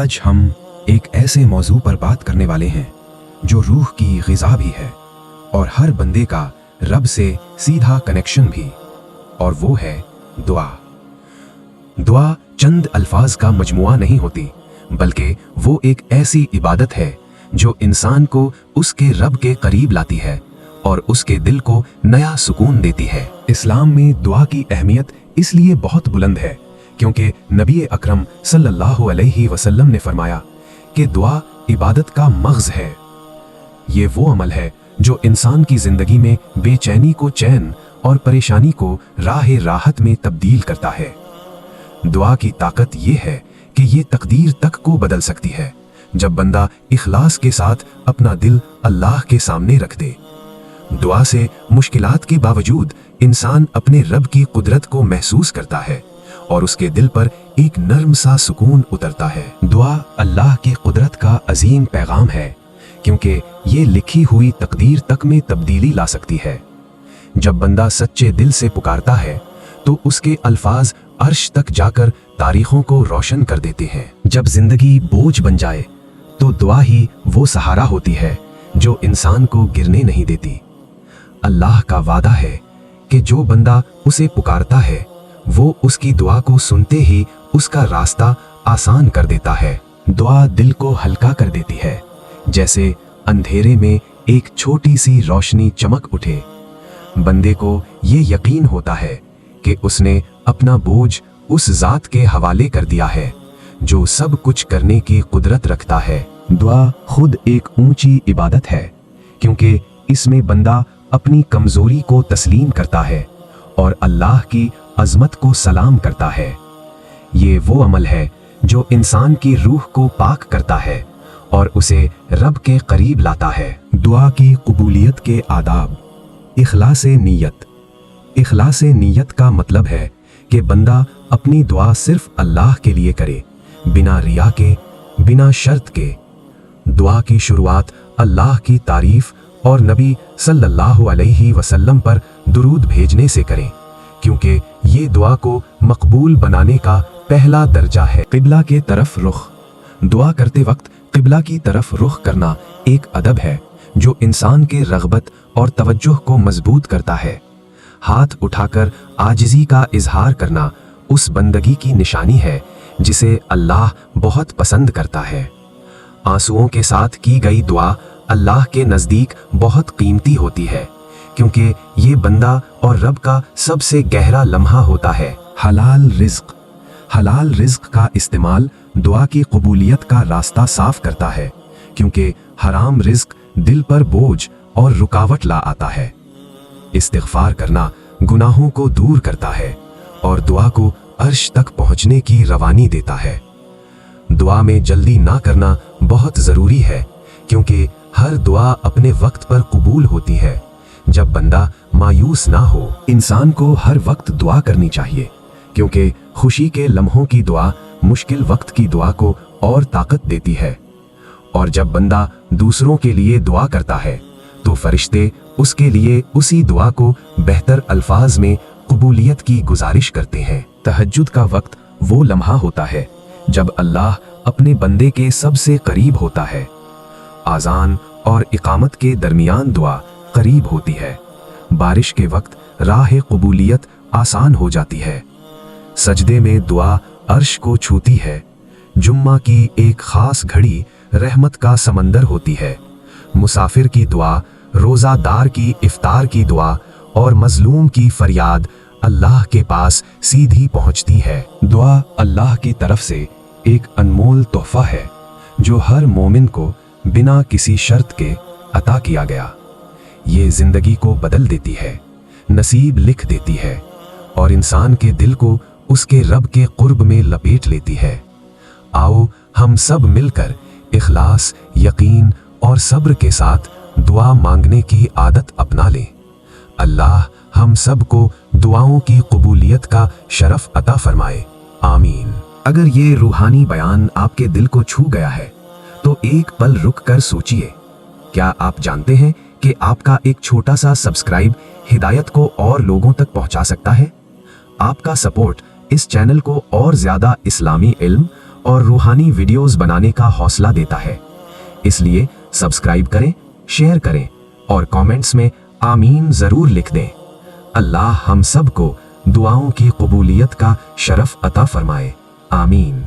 آج हम एक ऐसे मौजू पर बात करने वाले हैं जो रूह की ग़िज़ा भी है और हर बंदे का रब से सीधा कनेक्शन भी, और वो है दुआ। दुआ चंद अल्फाज का मजमुआ नहीं होती, बल्कि वो एक ऐसी इबादत है जो इंसान को उसके रब के करीब लाती है और उसके दिल को नया सुकून देती है। इस्लाम में दुआ की अहमियत इसलिए बहुत बुलंद है क्योंकि नबी अकरम सल्लल्लाहु अलैहि वसल्लम ने फरमाया कि दुआ इबादत का मग़ज़ है। ये वो अमल है जो इंसान की जिंदगी में बेचैनी को चैन और परेशानी को राह राहत में तब्दील करता है। दुआ की ताकत ये है कि ये तकदीर तक को बदल सकती है जब बंदा इखलास के साथ अपना दिल अल्लाह के सामने रख दे। दुआ से मुश्किलात के बावजूद इंसान अपने रब की कुदरत को महसूस करता है और उसके दिल पर एक नर्म सा सुकून उतरता है। दुआ अल्लाह की कुदरत का अजीम पैगाम है क्योंकि ये लिखी हुई तकदीर तक में तब्दीली ला सकती है। जब बंदा सच्चे दिल से पुकारता है तो उसके अल्फाज अर्श तक जाकर तारीखों को रोशन कर देते हैं। जब जिंदगी बोझ बन जाए तो दुआ ही वो सहारा होती है जो इंसान को गिरने नहीं देती। अल्लाह का वादा है कि जो बंदा उसे पुकारता है वो उसकी दुआ को सुनते ही उसका रास्ता आसान कर देता है। दुआ दिल को हल्का कर देती है, जैसे अंधेरे में एक छोटी सी रोशनी चमक उठे। बंदे को ये यकीन होता है कि उसने अपना बोझ उस ज़ात के हवाले कर दिया है जो सब कुछ करने की कुदरत रखता है। दुआ खुद एक ऊंची इबादत है क्योंकि इसमें बंदा अपनी कमजोरी को तस्लीम करता है और अल्लाह की अजमत को सलाम करता है। ये वो अमल है जो इंसान की रूह को पाक करता है और उसे रब के करीब लाता है। दुआ की कबूलियत के आदाब। इखलास-ए नीयत। इखलास-ए नीयत का मतलब है कि बंदा अपनी दुआ सिर्फ अल्लाह के लिए करे, बिना रिया के, बिना शर्त के। दुआ की शुरुआत अल्लाह की तारीफ और नबी सल्लल्लाहु अलैहि वसल्लम पर दुरूद भेजने से करें क्योंकि ये दुआ को मकबूल बनाने का पहला दर्जा है। क़िबला के तरफ रुख। दुआ करते वक्त क़िबला की तरफ रुख करना एक अदब है जो इंसान के रग़बत और तवज्जुह को मजबूत करता है। हाथ उठाकर आजिज़ी का इजहार करना उस बंदगी की निशानी है जिसे अल्लाह बहुत पसंद करता है। आंसुओं के साथ की गई दुआ अल्लाह के नज़दीक बहुत कीमती होती है क्योंकि ये बंदा और रब का सबसे गहरा लम्हा होता है। हलाल रिज़्क़। हलाल रिज़्क़ का इस्तेमाल दुआ की कबूलियत का रास्ता साफ करता है क्योंकि हराम रिज़्क़ दिल पर बोझ और रुकावट ला आता है। इस्तिग़फ़ार करना गुनाहों को दूर करता है और दुआ को अर्श तक पहुँचने की रवानी देता है। दुआ में जल्दी ना करना बहुत ज़रूरी है क्योंकि हर दुआ अपने वक्त पर कबूल होती है। जब बंदा मायूस ना हो, इंसान को हर वक्त दुआ करनी चाहिए क्योंकि खुशी के लम्हों की दुआ मुश्किल वक्त की दुआ को और ताकत देती है। और जब बंदा दूसरों के लिए दुआ करता है तो फरिश्ते उसके लिए उसी दुआ को बेहतर अल्फाज में कबूलियत की गुजारिश करते हैं। तहज्जुद का वक्त वो लम्हा होता है जब अल्लाह अपने बंदे के सबसे करीब होता है। आज़ान और इकामत के दरमियान दुआ करीब होती है। बारिश के वक्त राह कबूलियत आसान हो जाती है। सजदे में दुआ अर्श को छूती है। जुम्मा की एक खास घड़ी रहमत का समंदर होती है। मुसाफिर की दुआ, रोज़ादार की इफ्तार की दुआ और मजलूम की फरियाद अल्लाह के पास सीधी पहुंचती है। दुआ अल्लाह की तरफ से एक अनमोल तोहफा है जो हर मोमिन को बिना किसी शर्त के अता किया गया। ये जिंदगी को बदल देती है, नसीब लिख देती है और इंसान के दिल को उसके रब के कुर्ब में लपेट लेती है। आओ हम सब मिलकर इखलास, यकीन और सब्र के साथ दुआ मांगने की आदत अपना लें। अल्लाह हम सब को दुआओं की कबूलियत का शरफ अता फरमाए। आमीन। अगर ये रूहानी बयान आपके दिल को छू गया है तो एक पल रुक कर सोचिए, क्या आप जानते हैं कि आपका एक छोटा सा सब्सक्राइब हिदायत को और लोगों तक पहुंचा सकता है? आपका सपोर्ट इस चैनल को और ज्यादा इस्लामी इल्म और रूहानी वीडियोस बनाने का हौसला देता है। इसलिए सब्सक्राइब करें, शेयर करें और कमेंट्स में आमीन जरूर लिख दें। अल्लाह हम सबको दुआओं की कबूलियत का शरफ अता फरमाए। आमीन।